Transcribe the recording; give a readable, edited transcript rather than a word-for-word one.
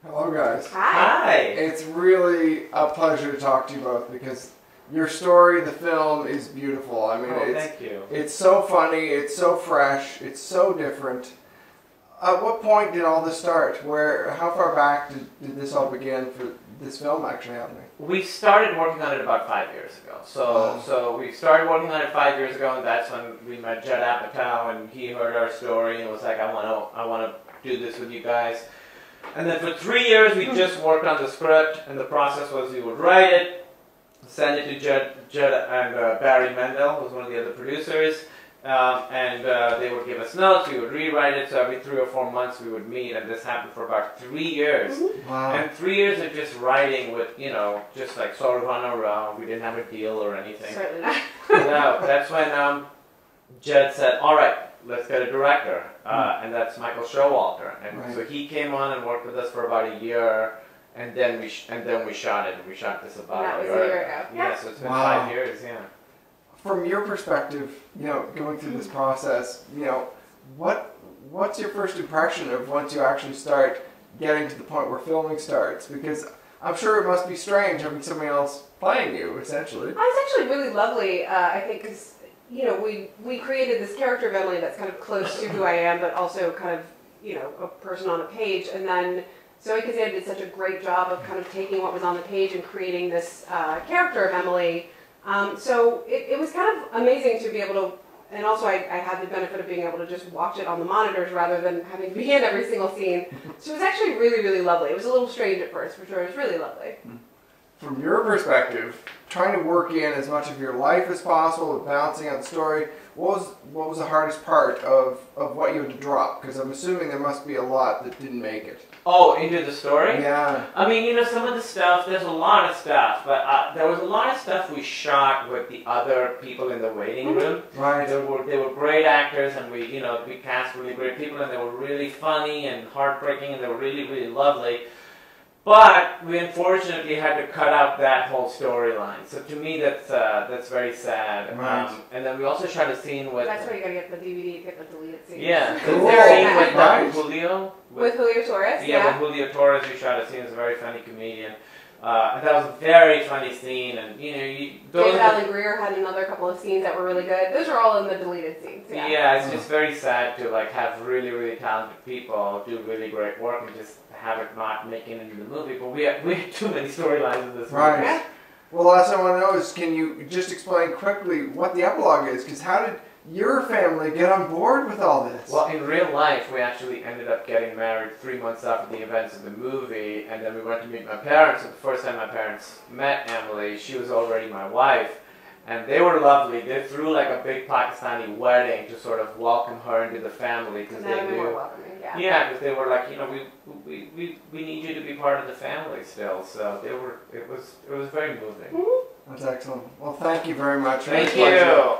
Hello, guys. Hi. It's really a pleasure to talk to you both because your story, the film, is beautiful. I mean, thank you. It's so funny, it's so fresh, it's so different. At what point did all this start? How far back did this all begin for this film actually happening? We started working on it about 5 years ago. So we started working on it 5 years ago, and that's when we met Judd Apatow, and he heard our story and was like, I want to do this with you guys. And then for 3 years, we just worked on the script, and the process was we would write it, send it to Judd and Barry Mendel, who was one of the other producers, and they would give us notes, we would rewrite it, so every 3 or 4 months we would meet, and this happened for about 3 years. Wow. And 3 years of just writing with, just like sort of on our own. We didn't have a deal or anything. Certainly not. No, that's when Judd said, all right, let's get a director, and that's Michael Showalter. And so he came on and worked with us for about a year, and then we shot it. And we shot this about a year ago. Yeah, so it's been 5 years. Yeah. From your perspective, going through this process, what's your first impression of once you actually start getting to the point where filming starts? Because I'm sure it must be strange having somebody else playing you, essentially. It's actually really lovely, I think, because we created this character of Emily that's kind of close to who I am, but also kind of, a person on a page. And then Zoe Kazan did such a great job of kind of taking what was on the page and creating this character of Emily. So it was kind of amazing to be able to, and also I had the benefit of being able to just watch it on the monitors rather than having to be in every single scene. So it was actually really, really lovely. It was a little strange at first, for sure. It was really lovely. From your perspective, trying to work in as much of your life as possible, balancing out the story, what was the hardest part of what you had to drop? Because I'm assuming there must be a lot that didn't make it. Oh, into the story? Yeah. I mean, some of the stuff, there's a lot of stuff, but there was a lot of stuff we shot with the other people in the waiting room. Right. They were great actors, and we cast really great people, and they were really funny and heartbreaking, and they were really, really lovely. But we unfortunately had to cut out that whole storyline. So to me, that's very sad. Right. And then we also shot a scene with... That's why you gotta get the DVD to get the deleted scenes. Yeah, cool. the scene with Julio. With Julio Torres, yeah. With Julio Torres, we shot a scene. He's a very funny comedian. And that was a very funny scene. And David Allen Greer had another couple of scenes that were really good. Those are all in the deleted scenes. Yeah, yeah, it's just very sad to have really, really talented people do really great work and just have it not making it into the movie. But we had too many storylines in this movie. Right. Yeah. Well, the last thing I want to know is, can you just explain quickly what the epilogue is? Because how did your family get on board with all this? Well, in real life, we actually ended up getting married 3 months after the events of the movie, and then we went to meet my parents. And the first time my parents met Emily, she was already my wife, and they were lovely. They threw like a big Pakistani wedding to sort of welcome her into the family, because they knew. Yeah, because they were like, we need you to be part of the family still. So it was very moving. That's excellent. Well, thank you very much. Thank you.